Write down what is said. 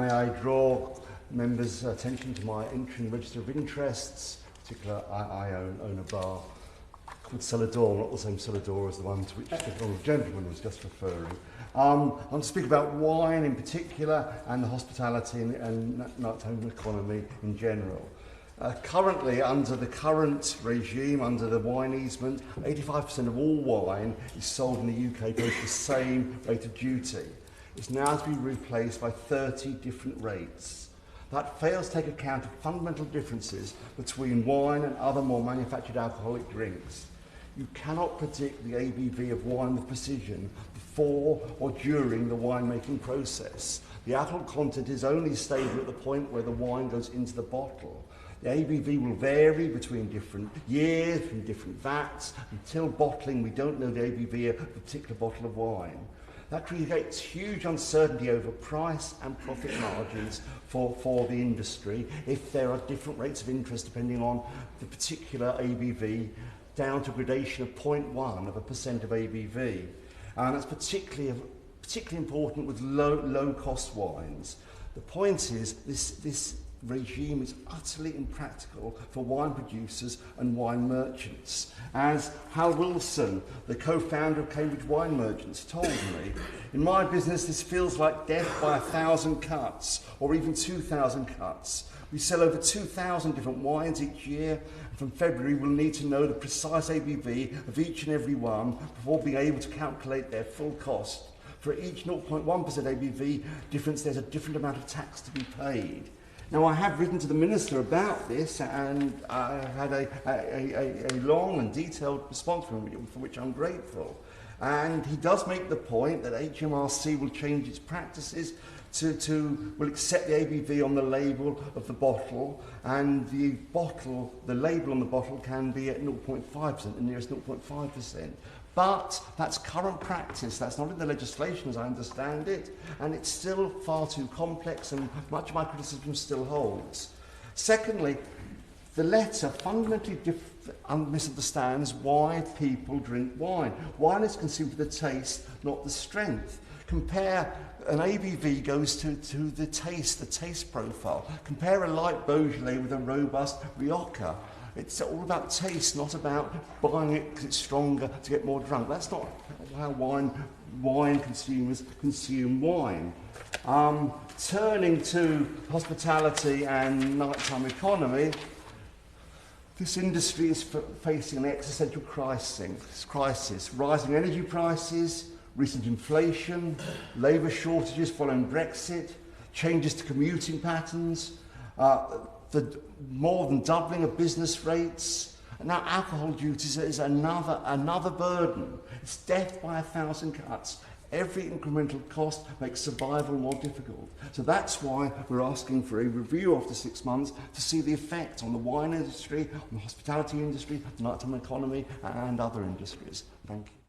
May I draw members' attention to my entry in the Register of Interests. In particular, I own a bar called Celador, not the same Celador as the one to which the honourable gentleman was just referring. I want to speak about wine in particular and the hospitality and nighttime economy in general. Currently, under the current regime, under the wine easement, 85% of all wine is sold in the UK pays the same rate of duty. It's now to be replaced by 30 different rates. That fails to take account of fundamental differences between wine and other more manufactured alcoholic drinks. You cannot predict the ABV of wine with precision before or during the winemaking process. The alcohol content is only stable at the point where the wine goes into the bottle. The ABV will vary between different years, from different vats. Until bottling, we don't know the ABV of a particular bottle of wine. That creates huge uncertainty over price and profit margins for the industry if there are different rates of interest depending on the particular ABV, down to gradation of 0.1% of ABV. And that's particularly important with low-cost wines. The point is, this regime is utterly impractical for wine producers and wine merchants. As Hal Wilson, the co-founder of Cambridge Wine Merchants, told me, in my business this feels like death by 1,000 cuts, or even 2,000 cuts. We sell over 2,000 different wines each year, and from February we'll need to know the precise ABV of each and every one before being able to calculate their full cost. For each 0.1% ABV difference, there's a different amount of tax to be paid. Now, I have written to the Minister about this, and I had a long and detailed response from him, for which I'm grateful. And he does make the point that HMRC will change its practices will accept the ABV on the label of the bottle, and the label on the bottle can be at 0.5%, the nearest 0.5%. But that's current practice, that's not in the legislation as I understand it, and it's still far too complex, and much of my criticism still holds. Secondly, the letter fundamentally misunderstands why people drink wine. Wine is consumed for the taste, not the strength. Compare, an ABV goes to the taste profile. Compare a light Beaujolais with a robust Rioja. It's all about taste, not about buying it because it's stronger to get more drunk. That's not how wine consumers consume wine. Turning to hospitality and nighttime economy, this industry is facing an existential crisis. Rising energy prices, recent inflation, labour shortages following Brexit, changes to commuting patterns, the more than doubling of business rates. And now alcohol duties is another burden. It's death by 1,000 cuts. Every incremental cost makes survival more difficult. So that's why we're asking for a review after 6 months to see the effect on the wine industry, on the hospitality industry, the nighttime economy, and other industries. Thank you.